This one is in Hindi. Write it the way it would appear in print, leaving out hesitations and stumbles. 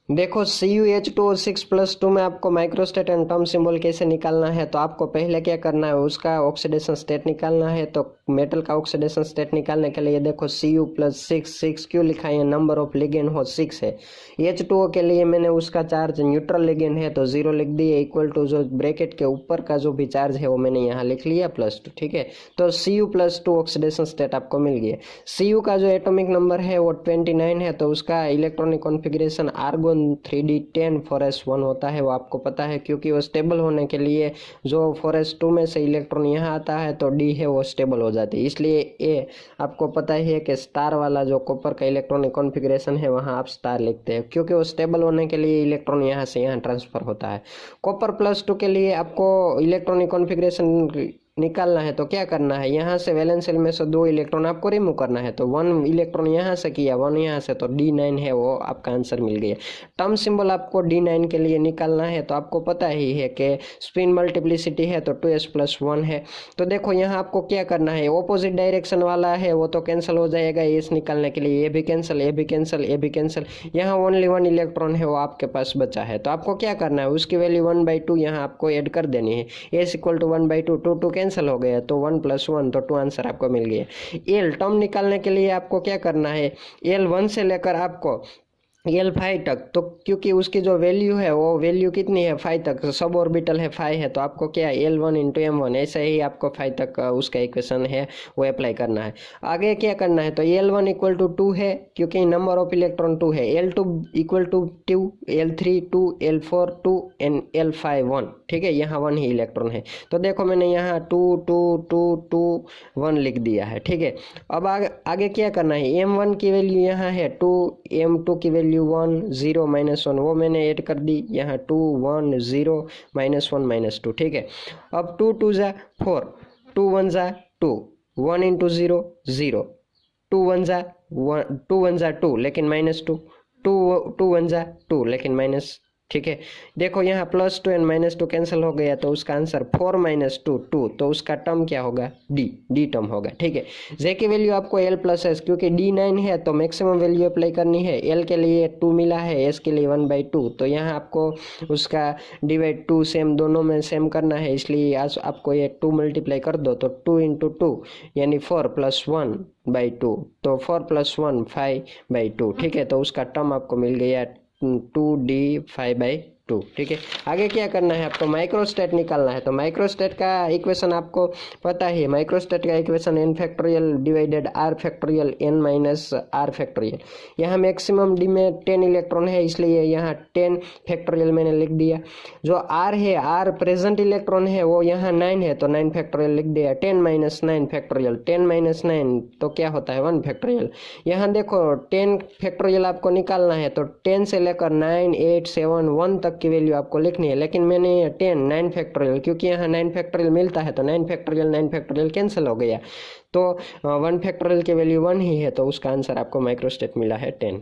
देखो CuH2O6+2 में आपको माइक्रोस्टेट एंड टर्म सिंबल कैसे निकालना है, तो आपको पहले क्या करना है, उसका ऑक्सीडेशन स्टेट निकालना है। तो मेटल का ऑक्सीडेशन स्टेट निकालने के लिए देखो Cu+6 क्यों लिखा है, नंबर ऑफ लिगेंड हो 6 है। H2O के लिए मैंने उसका चार्ज न्यूट्रल लिगेंड है तो 0 लिख दिए, इक्वल टू जो ब्रैकेट के ऊपर का जो भी चार्ज है वो मैंने यहाँ लिख लिया +2। ठीक है, तो Cu+2 ऑक्सीडेशन स्टेट आपको मिल गया। Cu का जो एटॉमिक नंबर है वो 29 है, तो उसका electronic configuration argon 3d10 4s1 होता है, वो आपको पता है, क्योंकि वो स्टेबल होने के लिए जो 4s2 में से इलेक्ट्रॉन यहाँ आता है तो डी है वो स्टेबल हो जाती है। इसलिए ए आपको पता ही है कि स्टार वाला जो कॉपर का इलेक्ट्रॉनिक कॉन्फ़िगरेशन है वहाँ आप स्टार लिखते हैं, क्योंकि वो स्टेबल होने के लिए इलेक्ट्रॉन यहाँ से यहाँ ट्रांसफर होता है। कॉपर +2 के लिए आपको इलेक्ट्रॉनिक कॉन्फ़िगरेशन निकालना है तो क्या करना है, यहाँ से वैलेंस शेल में से 2 इलेक्ट्रॉन आपको रिमूव करना है। तो 1 इलेक्ट्रॉन यहाँ से किया, 1 यहाँ से, तो D9 है वो आपका आंसर मिल गया। टर्म सिंबल आपको D9 के लिए निकालना है, तो आपको पता ही है कि स्पिन मल्टीप्लिसिटी है तो 2s+1 है। तो देखो यहाँ आपको क्या करना है, ऑपोजिट डायरेक्शन वाला है वो तो कैंसिल हो जाएगा एस निकालने के लिए, ये भी कैंसिल, ये भी कैंसिल, ये भी कैंसिल। यहाँ ओनली 1 इलेक्ट्रॉन है वो आपके पास बचा है, तो आपको क्या करना है, उसकी वैल्यू 1/2 यहाँ आपको ऐड कर देनी है। एस इक्वल टू 1/2, 2 कैंसिल हो गया तो 1+1, तो 2 आंसर आपको मिल गया। एल टर्म निकालने के लिए आपको क्या करना है, L1 से लेकर आपको L5 तक, तो क्योंकि उसकी जो वैल्यू है वो वैल्यू कितनी है 5 तक, सब ऑर्बिटल है 5 है, तो आपको क्या है L1 × M1, ऐसे ही आपको 5 तक उसका इक्वेशन है वो अप्लाई करना है। आगे क्या करना है, तो L1 = 2 है क्योंकि नंबर ऑफ इलेक्ट्रॉन 2 है, L2 = 2, L3 2, L4 2 and L5 1। ठीक है, यहाँ 1 ही इलेक्ट्रॉन है, तो देखो मैंने यहाँ 2 2 2 2 1 लिख दिया है। ठीक है, अब आगे क्या करना है, M1 की वैल्यू यहाँ है 2, M2 की वैल्यू 1 0 -1 वो मैंने ऐड कर दी, यहाँ 2 1 0 -1 -2। ठीक है, अब 2 2 ज़ा 4, 2 1 ज़ा 2, 1 × 0 0, 2 1 ज़ा 1, 2 1 ज़ा 2 लेकिन -2, 2 1 ज़ा 2 लेकिन माइनस। ठीक है, देखो यहाँ +2 एंड -2 कैंसिल हो गया, तो उसका आंसर 4 - 2 2, तो उसका टर्म क्या होगा, डी टर्म होगा। ठीक है, जे की वैल्यू आपको L+S, क्योंकि D9 है तो मैक्सिमम वैल्यू अप्लाई करनी है। L के लिए 2 मिला है, S के लिए 1/2, तो यहाँ आपको उसका डिवाइड 2 सेम दोनों में सेम करना है, इसलिए आज आपको ये 2 मल्टीप्लाई कर दो, तो 2 × 2 यानी 4 + 1/2, तो 4 + 1 5/2। ठीक है, तो उसका टर्म आपको मिल गया 2D 5/2। ठीक है, आगे क्या करना है, आपको माइक्रोस्टेट निकालना है। तो माइक्रोस्टेट का इक्वेशन आपको पता है, माइक्रोस्टेट का equation n factorial divided r factorial n - r factorial. यहाँ मैक्सिमम डी में 10 इलेक्ट्रॉन है, इसलिए यहाँ 10 फैक्टोरियल मैंने लिख दिया। जो r है, r प्रेजेंट इलेक्ट्रॉन है वो यहाँ 9 है, तो 9 फैक्टोरियल लिख दिया। 10 - 9 फैक्टोरियल, 10 - 9 तो क्या होता है 1 फैक्टोरियल। यहाँ देखो 10 फैक्टोरियल आपको निकालना है, तो 10 से लेकर 9 8 7 1 तक की वैल्यू आपको लिखनी है, लेकिन मैंने 10 9 फैक्टोरियल, क्योंकि यहाँ 9 फैक्टोरियल मिलता है तो 9 फैक्टोरियल कैंसिल हो गया, तो 1 फैक्टोरियल की वैल्यू 1 ही है, तो उसका आंसर आपको माइक्रोस्टेट मिला है 10।